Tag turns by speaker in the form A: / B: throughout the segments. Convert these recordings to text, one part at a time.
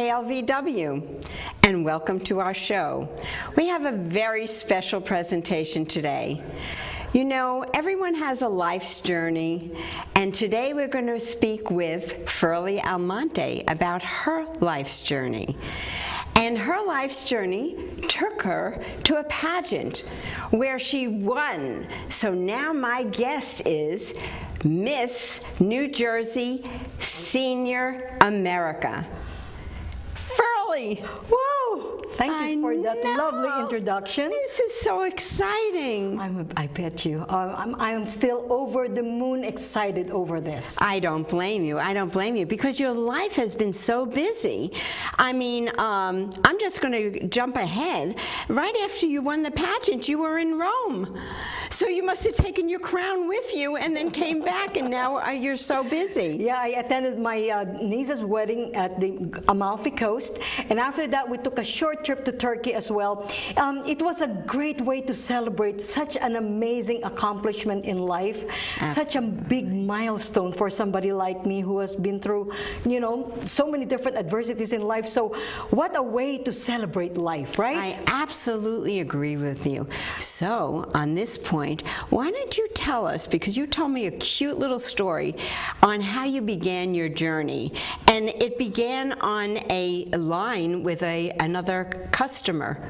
A: KLVW, and welcome to our show. We have a very special presentation today. You know, everyone has a life's journey, and today we're going to speak with Ferlie Almonte about her life's journey. And her life's journey took her to a pageant where she won. So now my guest is Miss New Jersey Senior America. Ferlie!
B: Whoa! Thank you for that lovely introduction.
A: This is so exciting.
B: I bet you. I'm still over the moon excited over this.
A: I don't blame you. I don't blame you because your life has been so busy. I mean, I'm just going to jump ahead. Right after you won the pageant, you were in Rome. So you must have taken your crown with you and then came back, and now you're so busy.
B: Yeah, I attended my niece's wedding at the Amalfi Coast, and after that we took a short trip to Turkey as well. It was a great way to celebrate such an amazing accomplishment in life. Absolutely. Such a big milestone for somebody like me who has been through, you know, so many different adversities in life. So what a way to celebrate life, right?
A: I absolutely agree with you. So on this point, why don't you tell us, because you told me a cute little story on how you began your journey, and it began on a line with another customer.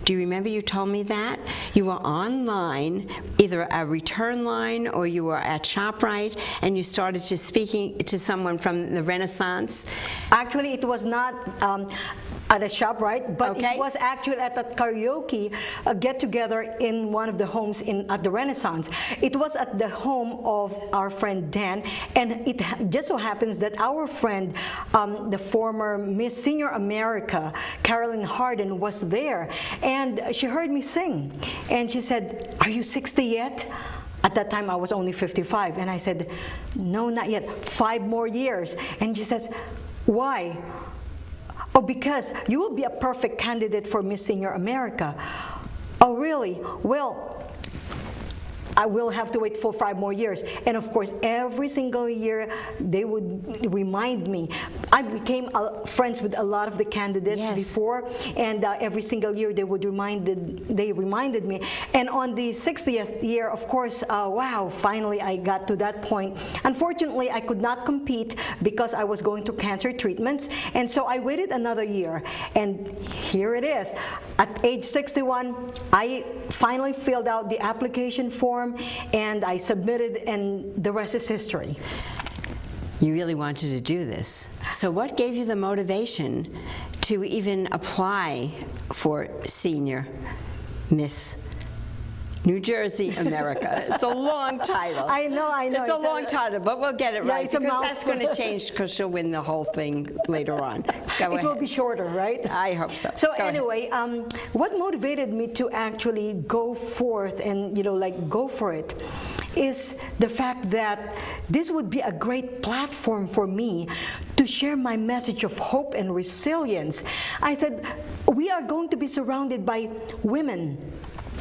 A: Do you remember you told me that? You were online, either a return line or you were at ShopRite, and you started just speaking to someone from the Renaissance?
B: Actually, it was not at a ShopRite, but it was actually at a karaoke get-together in one of the homes at the Renaissance. It was at the home of our friend Dan, and it just so happens that our friend, the former Miss Senior America, Carolyn Harden, was there. And she heard me sing, and she said, "Are you 60 yet?" At that time, I was only 55, and I said, "No, not yet, 5 more years." And she says, "Why?" "Oh, because you will be a perfect candidate for Miss Senior America." "Oh, really? Well, I will have to wait for 5 more years." And of course, every single year they would remind me. I became friends with a lot of the candidates before, and every single year they reminded me. And on the 60th year, of course, wow, finally I got to that point. Unfortunately, I could not compete because I was going through cancer treatments, and so I waited another year. And here it is. At age 61, I finally filled out the application form, and I submitted, and the rest is history.
A: You really wanted to do this. So what gave you the motivation to even apply for Senior Miss New Jersey America? It's a long title.
B: I know.
A: It's a long title, but we'll get it right, because that's going to change because she'll win the whole thing later on. Go ahead.
B: It will be shorter, right?
A: I hope so.
B: So anyway, what motivated me to actually go forth and, go for it is the fact that this would be a great platform for me to share my message of hope and resilience. I said, we are going to be surrounded by women.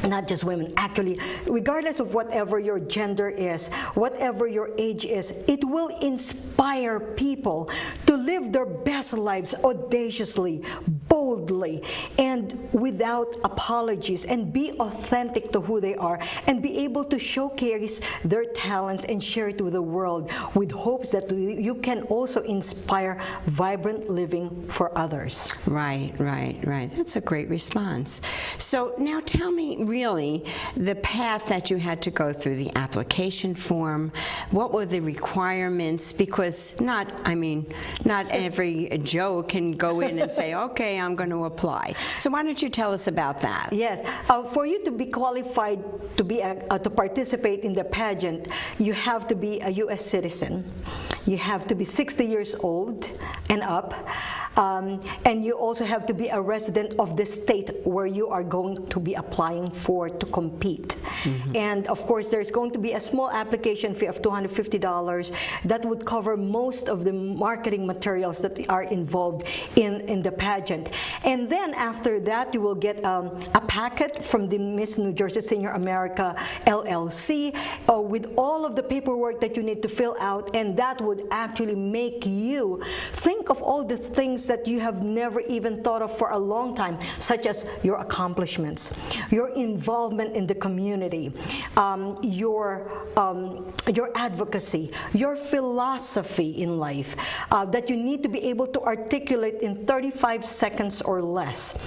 B: Not just women, actually, regardless of whatever your gender is, whatever your age is, it will inspire people to live their best lives audaciously, boldly, and without apologies, and be authentic to who they are, and be able to showcase their talents and share it with the world with hopes that you can also inspire vibrant living for others.
A: Right. That's a great response. So now tell me, really, the path that you had to go through, the application form, what were the requirements? Because not every Joe can go in and say, okay, I'm going to apply. So why don't you tell us about that?
B: Yes. For you to be qualified to participate in the pageant, you have to be a U.S. citizen. You have to be 60 years old and up. And you also have to be a resident of the state where you are going to be applying for to compete. Mm-hmm. And of course, there's going to be a small application fee of $250 that would cover most of the marketing materials that are involved in the pageant. And then after that, you will get a packet from the Miss New Jersey Senior America LLC with all of the paperwork that you need to fill out, and that would would actually make you think of all the things that you have never even thought of for a long time, such as your accomplishments, your involvement in the community, your advocacy, your philosophy in life, that you need to be able to articulate in 35 seconds or less.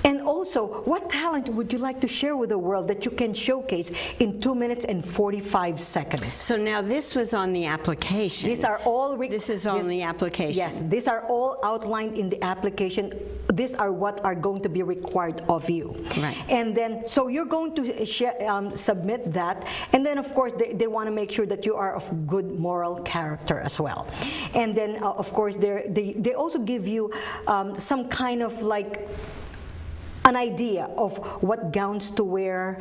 B: And also, what talent would you like to share with the world that you can showcase in 2 minutes and 45 seconds?
A: So now this was on the application.
B: These are all...
A: This is on the application.
B: Yes, these are all outlined in the application. These are what are going to be required of you.
A: Right.
B: And then, so you're going to submit that. And then, of course, they want to make sure that you are of good moral character as well. And then, of course, they also give you some kind of like an idea of what gowns to wear,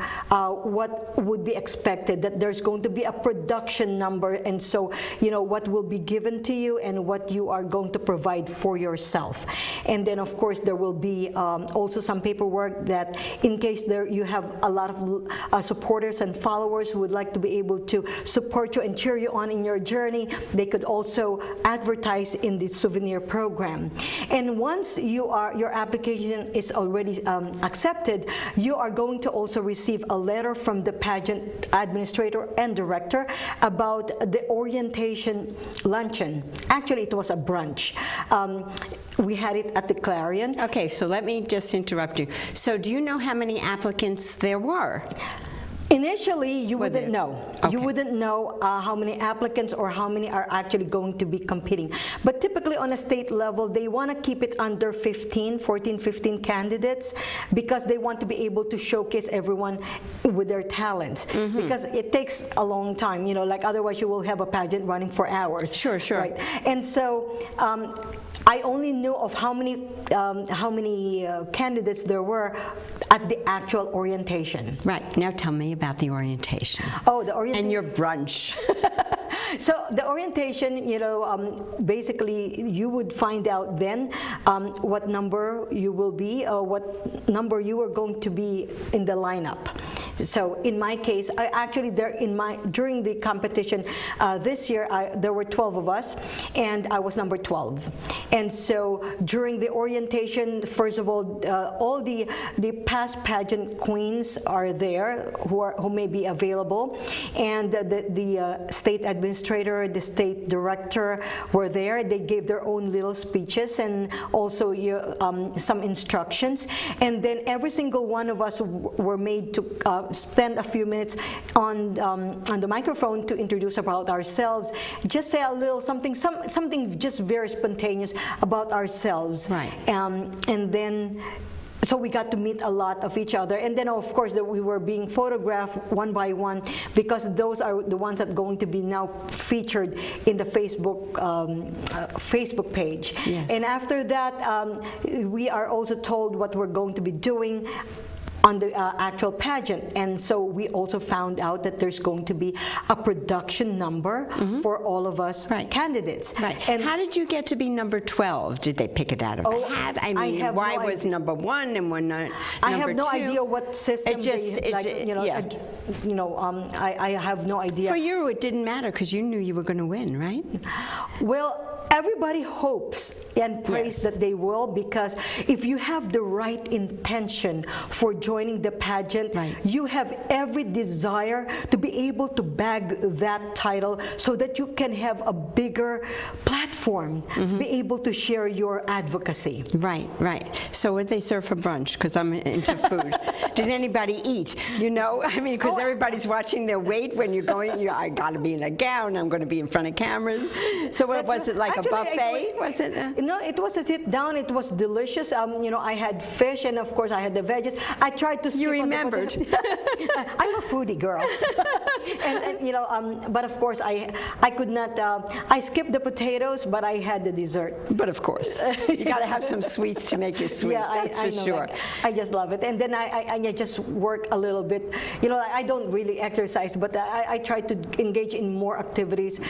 B: what would be expected, that there's going to be a production number, and so, you know, what will be given to you and what you are going to provide for yourself. And then, of course, there will be also some paperwork that in case you have a lot of supporters and followers who would like to be able to support you and cheer you on in your journey, they could also advertise in the souvenir program. And once your application is already accepted, you are going to also receive a letter from the pageant administrator and director about the orientation luncheon. Actually, it was a brunch. We had it at the Clarion.
A: Okay, so let me just interrupt you. So do you know how many applicants there were?
B: Initially, you wouldn't know.
A: Okay.
B: You wouldn't know how many applicants or how many are actually going to be competing. But typically on a state level, they want to keep it under 14, 15 candidates because they want to be able to showcase everyone with their talents. Mm-hmm. Because it takes a long time, you know, like otherwise you will have a pageant running for hours.
A: Sure, sure.
B: Right? And so, I only knew of how many candidates there were at the actual orientation.
A: Right. Now tell me about the orientation.
B: Oh, the orientation.
A: And your brunch.
B: So the orientation, you know, basically you would find out then what number you will be, what number you are going to be in the lineup. So in my case, I actually during the competition this year, there were 12 of us, and I was number 12. And so during the orientation, first of all the past pageant queens are there who may be available, and the state administrator, the state director were there. They gave their own little speeches and also some instructions. And then every single one of us were made to spend a few minutes on the microphone to introduce about ourselves. Just say a little something just very spontaneous about ourselves.
A: Right.
B: And then, so we got to meet a lot of each other, and then of course we were being photographed one by one because those are the ones that are going to be now featured in the Facebook page.
A: Yes.
B: And after that, we are also told what we're going to be doing on the actual pageant, and so we also found out that there's going to be a production number for all of us candidates.
A: Right.
B: And
A: how did you get to be number 12? Did they pick it out of a hat? I mean, why was number 1 and one number 2?
B: I have no idea what system I have no idea.
A: For you, it didn't matter because you knew you were going to win, right?
B: Well, everybody hopes and prays that they will, because if you have the right intention for joining the pageant, you have every desire to be able to bag that title so that you can have a bigger platform to be able to share your advocacy.
A: Right, right. So what did they serve for brunch? Because I'm into food. Did anybody eat? You know, I mean, because everybody's watching their weight when you're going, I got to be in a gown, I'm going to be in front of cameras. So what was it, like a buffet? Was it?
B: No, it was a sit down. It was delicious. You know, I had fish, and of course I had the veggies. I tried to skip.
A: You remembered.
B: I'm a foodie girl, and you know, but of course I could not. I skipped the potatoes, but I had the dessert.
A: But of course, you got to have some sweets to make it sweet.
B: Yeah,
A: that's for sure.
B: I just love it, and then I just work a little bit. You know, I don't really exercise, but I try to engage in more activities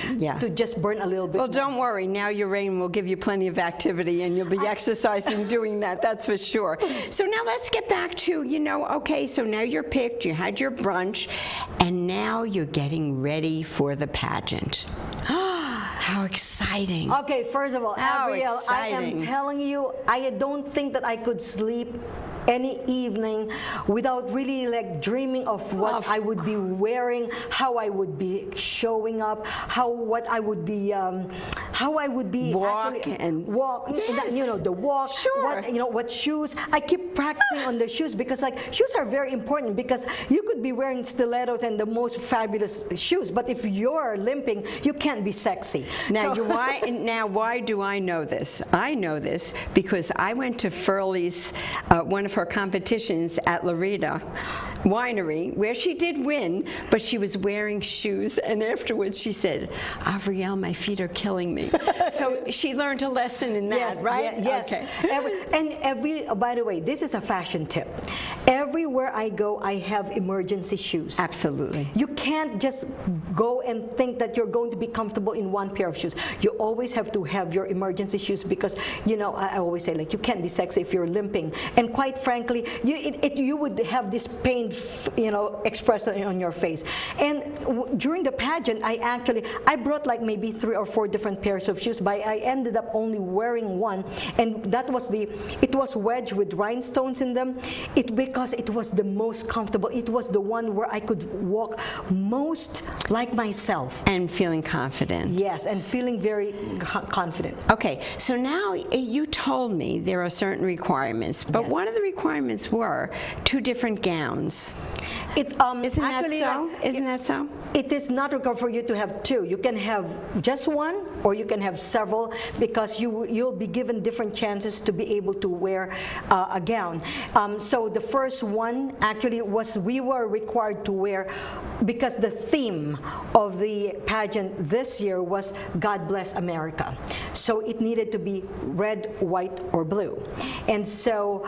B: to just burn a little bit.
A: Well, don't worry. Now your rain will give you plenty of activity, and you'll be exercising doing that. That's for sure. So now let's get back to, you know, okay, so now you're picked, you had your brunch, and now you're getting ready for the pageant. How exciting.
B: Okay, first of all,
A: How
B: Abrielle, I am
A: exciting.
B: telling you, I don't think that I could sleep any evening without really like dreaming of what I would be wearing, how I would be showing up, how I would be
A: Walk
B: actually
A: and-
B: walk,
A: Yes.
B: you know, the walk,
A: Sure.
B: what shoes. I keep practicing on the shoes because like shoes are very important, because you could be wearing stilettos and the most fabulous shoes, but if you're limping, you can't be sexy.
A: Now,
B: So-
A: why do I know this? I know this because I went to Ferlie's, one of her competitions at Loretta Winery, where she did win, but she was wearing shoes, and afterwards she said, Avriel, my feet are killing me. So she learned a lesson in that,
B: Yes,
A: right?
B: Yes.
A: Okay.
B: By the way, this is a fashion tip. Everywhere I go, I have emergency shoes.
A: Absolutely.
B: You can't just go and think that you're going to be comfortable in one pair of shoes. You always have to have your emergency shoes, because, I always say, like, you can't be sexy if you're limping. And quite frankly, you would have this pain, expression on your face. And during the pageant, I brought like maybe 3 or 4 different pairs of shoes, but I ended up only wearing one, and that was it was wedged with rhinestones in them, because it was the most comfortable. It was the one where I could walk most like myself.
A: And feeling confident.
B: Yes, and feeling very confident.
A: Okay, so now you told me there are certain requirements, but
B: Yes.
A: one of the requirements were 2 different gowns.
B: Isn't
A: Isn't that so?
B: It is not required for you to have 2. You can have just one, or you can have several, because you'll be given different chances to be able to wear a gown. So the first one actually was, we were required to wear, because the theme of the pageant this year was God Bless America. So it needed to be red, white, or blue. And so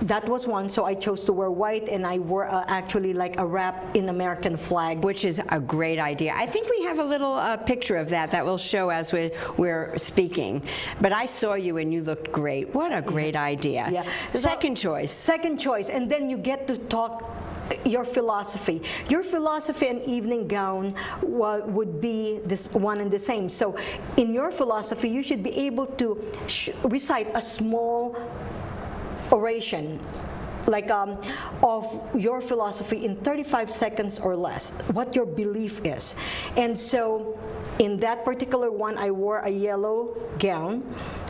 B: that was one, so I chose to wear white, and I wore actually like a wrap in American flag.
A: Which is a great idea. I think we have a little picture of that will show as we're speaking. But I saw you and you looked great. What a great idea.
B: Yeah.
A: Second choice.
B: Second choice, and then you get to talk your philosophy. Your philosophy and evening gown would be this one and the same. So in your philosophy, you should be able to recite a small oration, like of your philosophy in 35 seconds or less, what your belief is. And so in that particular one, I wore a yellow gown,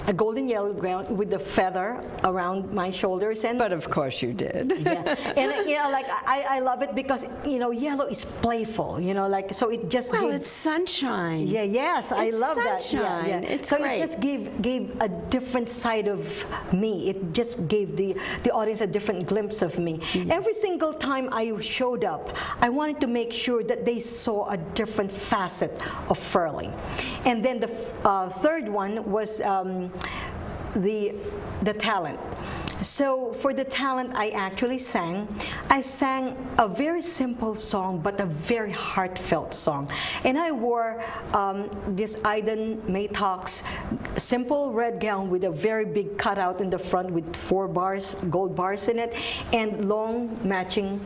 B: a golden yellow gown with a feather around my shoulders. And
A: But of course you did.
B: yeah, and like I love it because yellow is playful, like, so it just
A: Well,
B: gave,
A: it's sunshine.
B: yeah, yes, I
A: It's
B: love that.
A: sunshine.
B: Yeah.
A: It's
B: so
A: great.
B: it just gave a different side of me. It just gave the audience a different glimpse of me. Every single time I showed up, I wanted to make sure that they saw a different facet of Ferlie. And then the third one was the talent. So for the talent, I sang a very simple song, but a very heartfelt song. And I wore this Aiden Maytox simple red gown with a very big cutout in the front with 4 bars, gold bars in it, and long matching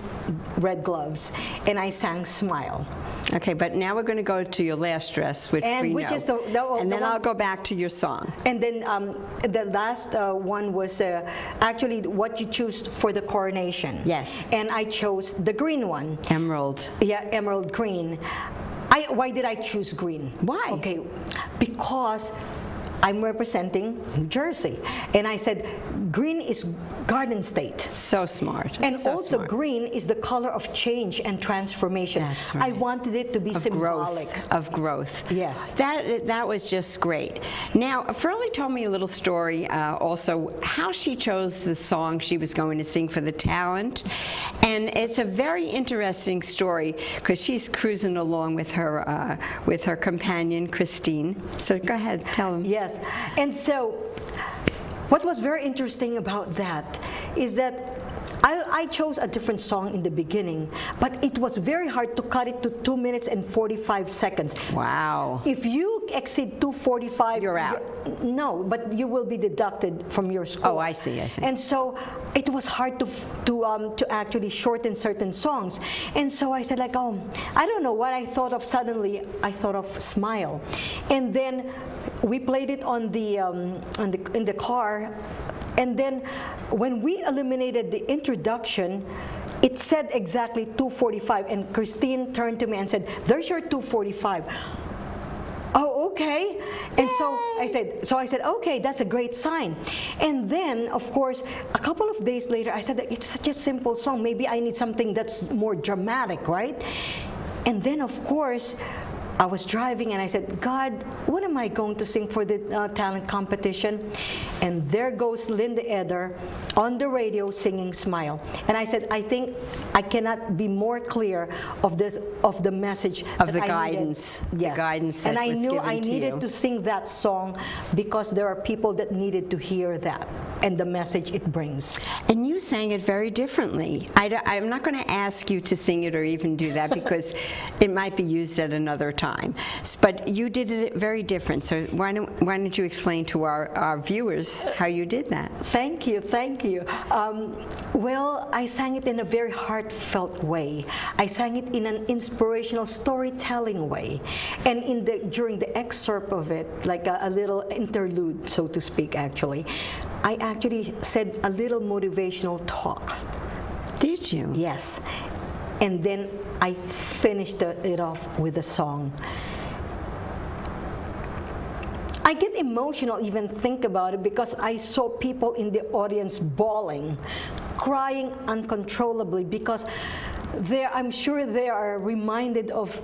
B: red gloves. And I sang Smile.
A: Okay, but now we're going to go to your last dress, which
B: And
A: we
B: which
A: know.
B: is the
A: and then
B: one-
A: I'll go back to your song.
B: And then the last one was actually what you choose for the coronation.
A: Yes.
B: And I chose the green one.
A: Emerald.
B: Yeah, emerald green. Why did I choose green?
A: Why?
B: Okay, because I'm representing New Jersey. And I said, green is Garden State.
A: So smart.
B: And
A: so
B: also
A: smart.
B: green is the color of change and transformation.
A: That's right.
B: I wanted it to be
A: Of
B: symbolic.
A: Of growth.
B: Yes.
A: That was just great. Now, Ferlie told me a little story also how she chose the song she was going to sing for the talent. And it's a very interesting story because she's cruising along with her companion, Christine. So go ahead, tell them.
B: Yes. And so what was very interesting about that is that I chose a different song in the beginning, but it was very hard to cut it to 2 minutes and 45 seconds.
A: Wow.
B: If you you exceed 245,
A: You're out.
B: No, but you will be deducted from your score.
A: Oh, I see, I see.
B: And so it was hard to actually shorten certain songs. And so I said, like, oh, I don't know what I thought of. Suddenly, I thought of Smile. And then we played it in the car. And then when we eliminated the introduction, it said exactly 245. And Christine turned to me and said, there's your 245. Oh, okay. And so I said, okay, that's a great sign. And then, of course, a couple of days later, I said, it's such a simple song. Maybe I need something that's more dramatic, right? And then, of course, I was driving and I said, God, what am I going to sing for the talent competition? And there goes Linda Eder on the radio singing Smile. And I said, I think I cannot be more clear of the message
A: of the
B: that
A: guidance.
B: I needed. Yes.
A: The guidance that
B: and I
A: was
B: knew
A: given
B: I
A: to
B: needed
A: you.
B: to sing that song because there are people that needed to hear that and the message it brings.
A: And you sang it very differently. I'm not going to ask you to sing it or even do that because it might be used at another time. But you did it very different. So why don't you explain to our viewers how you did that?
B: Thank you, thank you. Well, I sang it in a very heartfelt way. I sang it in an inspirational storytelling way. And during the excerpt of it, like a little interlude, so to speak, actually, I actually said a little motivational talk.
A: Did you?
B: Yes. And then I finished it off with a song. I get emotional even think about it because I saw people in the audience bawling, crying uncontrollably because I'm sure they are reminded of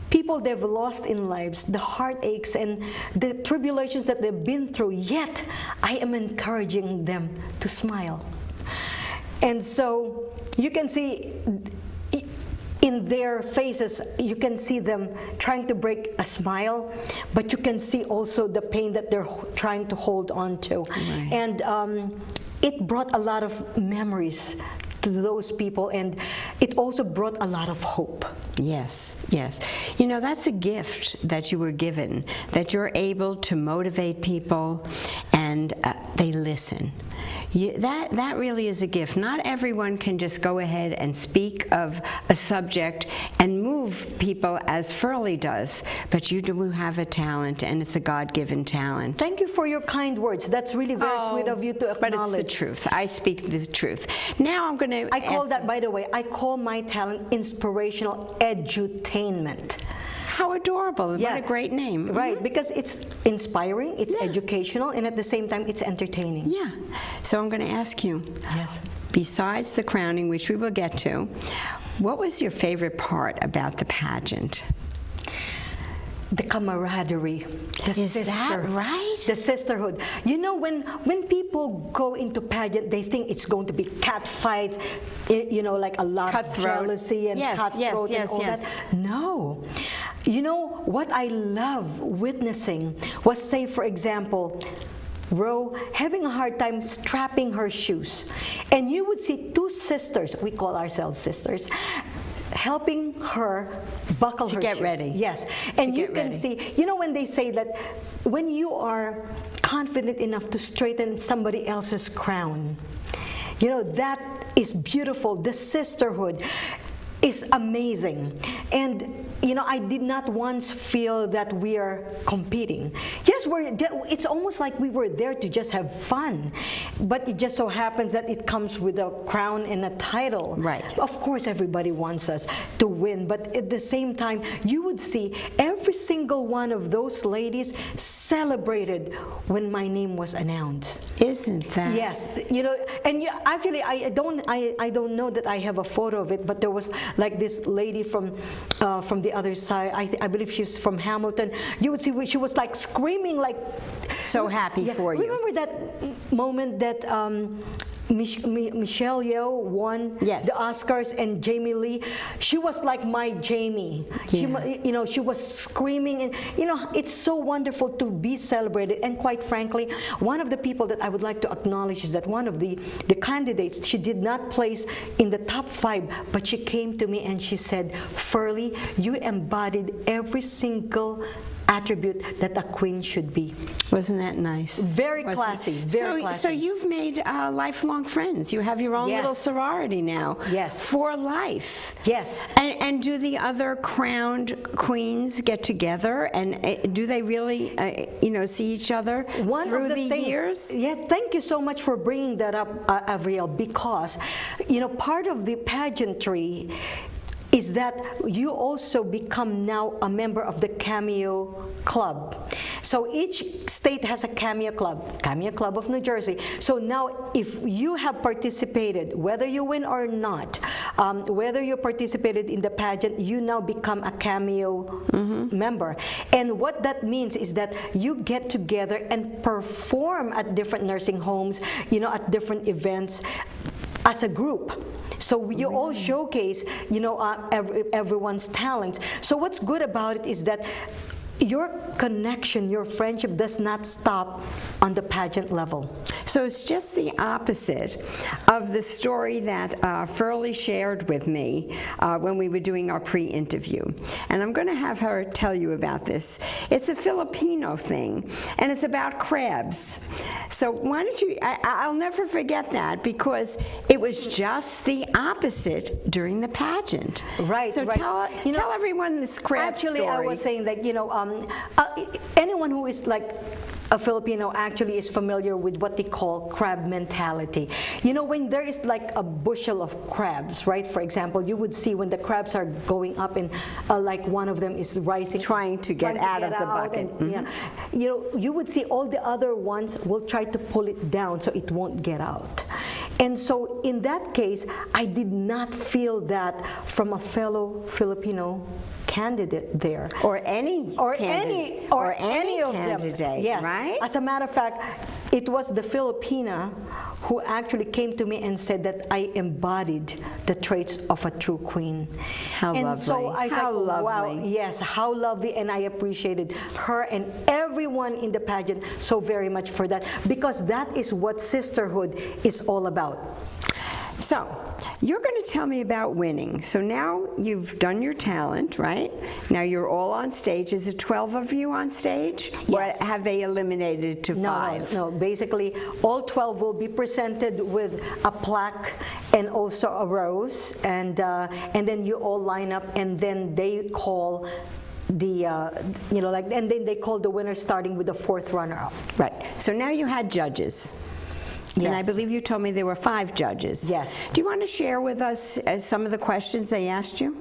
B: people they've lost in lives, the heartaches and the tribulations that they've been through, yet I am encouraging them to smile. And so you can see in their faces, you can see them trying to break a smile, but you can see also the pain that they're trying to hold on to.
A: Right.
B: And it brought a lot of memories to those people, and it also brought a lot of hope.
A: Yes, yes. You know, that's a gift that you were given, that you're able to motivate people and they listen. That really is a gift. Not everyone can just go ahead and speak of a subject and move people as Ferlie does, but you do have a talent, and it's a God-given talent.
B: Thank you for your kind words. That's really very sweet of you to acknowledge.
A: But it's the truth. I speak the truth. Now I'm going to
B: I call that, by the way, I call my talent inspirational edutainment.
A: How adorable.
B: Yeah.
A: What a great name.
B: Right, because it's inspiring, it's educational, and at the same time, it's entertaining.
A: Yeah. So I'm going to ask you,
B: Yes.
A: besides the crowning, which we will get to, what was your favorite part about the pageant?
B: The camaraderie, the
A: Is that right?
B: The sisterhood. You know, when people go into pageant, they think it's going to be cat fights, you know, like a lot of jealousy and cutthroat and all that. No. You know, what I love witnessing was, say, for example, Ro having a hard time strapping her shoes. And you would see two sisters, we call ourselves sisters, helping her buckle her shoes.
A: To get ready.
B: Yes. And you can see, you know, when they say that when you are confident enough to straighten somebody else's crown, you know, that is beautiful. The sisterhood is amazing. And you know, I did not once feel that we are competing. Yes, it's almost like we were there to just have fun, but it just so happens that it comes with a crown and a title.
A: Right.
B: Of course, everybody wants us to win, but at the same time, you would see every single one of those ladies celebrated when my name was announced.
A: Isn't that?
B: Yes, you know, and actually, I don't know that I have a photo of it, but there was like this lady from the other side. I believe she's from Hamilton. You would see she was like screaming, like
A: so happy for you.
B: Remember that moment that Michelle Yeoh won the Oscars and Jamie Lee? She was like my Jamie.
A: Yeah.
B: You know, she was screaming, and you know, it's so wonderful to be celebrated. And quite frankly, one of the people that I would like to acknowledge is that one of the candidates, she did not place in the top 5, but she came to me and she said, "Ferlie, you embodied every single attribute that a queen should be.
A: Wasn't that nice?
B: Very classy, very classy.
A: So you've made lifelong friends. You have your own
B: Yes.
A: little sorority now.
B: Yes.
A: For life.
B: Yes.
A: And do the other crowned queens get together, and do they really, see each other through the years?
B: Yeah, thank you so much for bringing that up, Avriel, because, part of the pageantry is that you also become now a member of the Cameo Club. So each state has a Cameo Club of New Jersey. So now if you have participated, whether you win or not, whether you participated in the pageant, you now become a Cameo member. And what that means is that you get together and perform at different nursing homes, at different events as a group. So you all showcase, everyone's talents. So what's good about it is that your connection, your friendship does not stop on the pageant level.
A: So it's just the opposite of the story that Ferlie shared with me when we were doing our pre-interview. And I'm going to have her tell you about this. It's a Filipino thing, and it's about crabs. So why don't you, I'll never forget that, because it was just the opposite during the pageant.
B: Right,
A: so
B: right.
A: Tell everyone this crab story.
B: Actually, I was saying that, anyone who is like a Filipino actually is familiar with what they call crab mentality. When there is like a bushel of crabs, right? For example, you would see when the crabs are going up and like one of them is rising.
A: Trying to get out of the bucket.
B: And, you would see all the other ones will try to pull it down so it won't get out. And so in that case, I did not feel that from a fellow Filipino candidate there,
A: or any candidate,
B: of them. Yes.
A: Right?
B: As a matter of fact, it was the Filipina who actually came to me and said that I embodied the traits of a true queen.
A: How
B: and
A: lovely.
B: So I
A: how
B: said,
A: lovely.
B: wow, yes, how lovely, and I appreciated her and everyone in the pageant so very much for that, because that is what sisterhood is all about.
A: So, you're going to tell me about winning. So now you've done your talent, right? Now you're all on stage. Is it 12 of you on stage?
B: Yes.
A: Or have they eliminated to 5?
B: No. Basically, all 12 will be presented with a plaque and also a rose, and then you all line up, and then they call the and then they call the winner, starting with the 4th runner-up.
A: Right. So now you had judges.
B: Yes.
A: And I believe you told me there were 5 judges.
B: Yes.
A: Do you want to share with us some of the questions they asked you?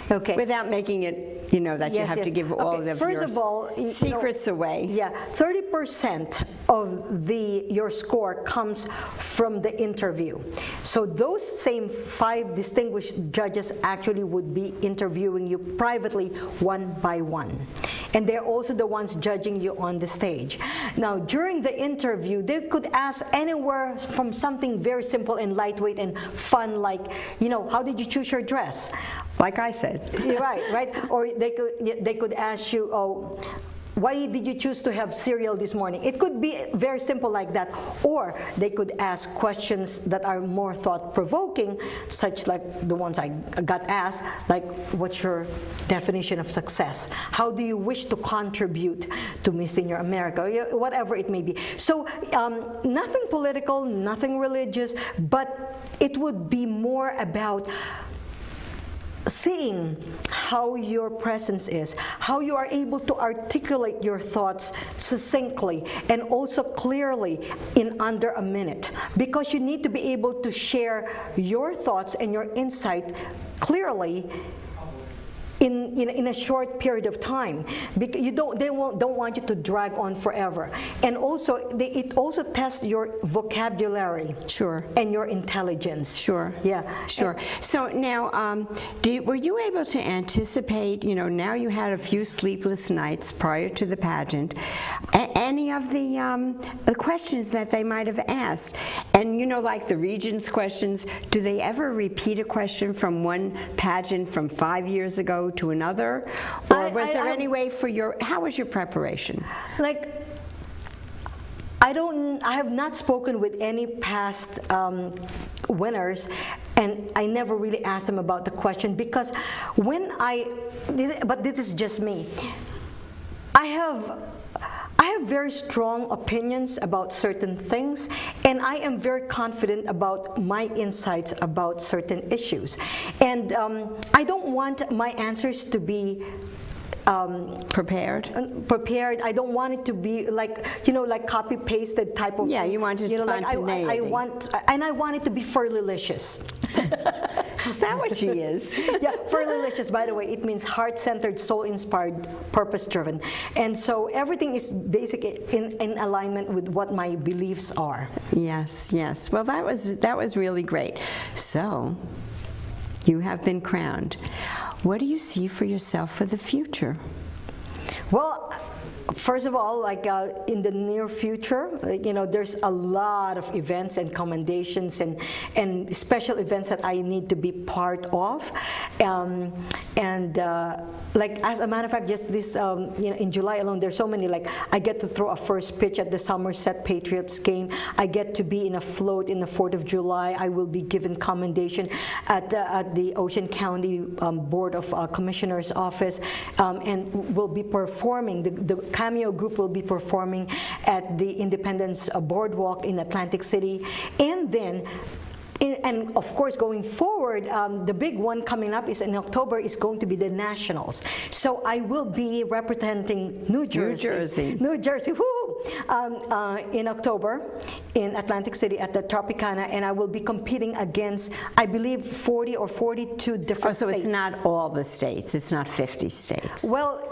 B: Okay.
A: Without making it, that you have to give all of
B: First of all,
A: secrets away.
B: Yeah, 30% of your score comes from the interview. So those same 5 distinguished judges actually would be interviewing you privately, one by one. And they're also the ones judging you on the stage. Now, during the interview, they could ask anywhere from something very simple and lightweight and fun, like, how did you choose your dress?
A: Like I said.
B: Right. Or they could ask you, why did you choose to have cereal this morning? It could be very simple like that. Or they could ask questions that are more thought-provoking, such like the ones I got asked, like, what's your definition of success? How do you wish to contribute to Miss Senior America? Whatever it may be. So nothing political, nothing religious, but it would be more about seeing how your presence is, how you are able to articulate your thoughts succinctly and also clearly in under a minute, because you need to be able to share your thoughts and your insight clearly in a short period of time, because they don't want you to drag on forever. And also it also tests your vocabulary.
A: Sure.
B: And your intelligence.
A: Sure.
B: Yeah.
A: Sure. So now, were you able to anticipate, now you had a few sleepless nights prior to the pageant, any of the questions that they might have asked? And like the Regents questions, do they ever repeat a question from one pageant from 5 years ago to another? Or was there any way for how was your preparation?
B: Like, I have not spoken with any past winners, and I never really asked them about the question, because but this is just me. I have very strong opinions about certain things, and I am very confident about my insights about certain issues. And I don't want my answers to be
A: prepared.
B: I don't want it to be like, like copy-pasted type of
A: Yeah,
B: thing.
A: you want it spontaneity.
B: I want it to be Ferlie-licious.
A: Is that what she is?
B: Yeah, Ferlie-licious, by the way, it means heart-centered, soul-inspired, purpose-driven. And so everything is basically in alignment with what my beliefs are.
A: Yes, yes. Well, that was really great. So, you have been crowned. What do you see for yourself for the future?
B: Well, first of all, like in the near future, there's a lot of events and commendations and special events that I need to be part of. Like, as a matter of fact, just this, in July alone, there's so many, like, I get to throw a first pitch at the Somerset Patriots game. I get to be in a float in the 4th of July. I will be given commendation at the Ocean County Board of Commissioners office, and will be performing, the Cameo group will be performing at the Independence Boardwalk in Atlantic City. And then, and of course, going forward, the big one coming up is in October is going to be the Nationals. So I will be representing New Jersey, woo! In October in Atlantic City at the Tropicana, and I will be competing against, I believe, 40 or 42 different
A: states.
B: It's
A: not all the states. It's not 50 states.
B: Well,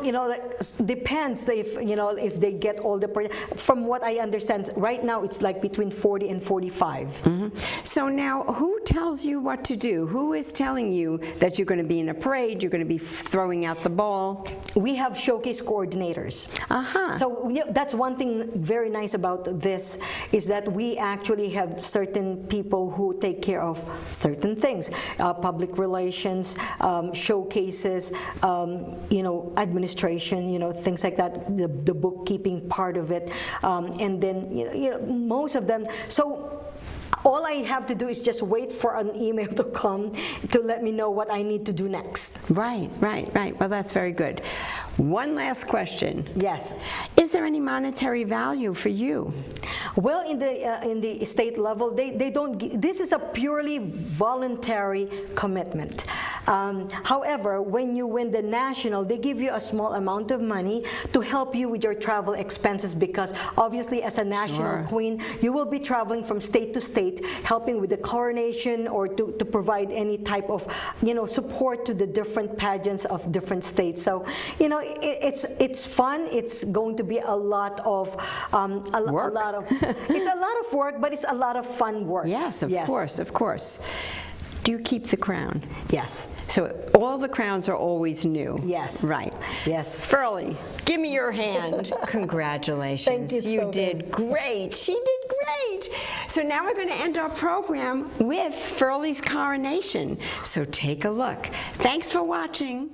B: depends if they get all the. From what I understand, right now it's like between 40 and 45.
A: Mm-hmm. So now, who tells you what to do? Who is telling you that you're going to be in a parade, you're going to be throwing out the ball?
B: We have showcase coordinators. So that's one thing very nice about this, is that we actually have certain people who take care of certain things, public relations, showcases, administration, things like that, the bookkeeping part of it, and then most of them. So all I have to do is just wait for an email to come to let me know what I need to do next.
A: Right. Well, that's very good. One last question.
B: Yes.
A: Is there any monetary value for you?
B: Well, in the state level, they don't. This is a purely voluntary commitment. However, when you win the national, they give you a small amount of money to help you with your travel expenses, because obviously, as a national queen, you will be traveling from state to state, helping with the coronation or to provide any type of support to the different pageants of different states. So it's fun. It's going to be a lot of
A: work.
B: It's a lot of work, but it's a lot of fun work.
A: Yes, of course. Do you keep the crown?
B: Yes.
A: So all the crowns are always new?
B: Yes.
A: Right.
B: Yes.
A: Ferlie, give me your hand. Congratulations.
B: Thank you so
A: You
B: much.
A: did great. She did great. So now we're going to end our program with Ferlie's coronation. So take a look. Thanks for watching.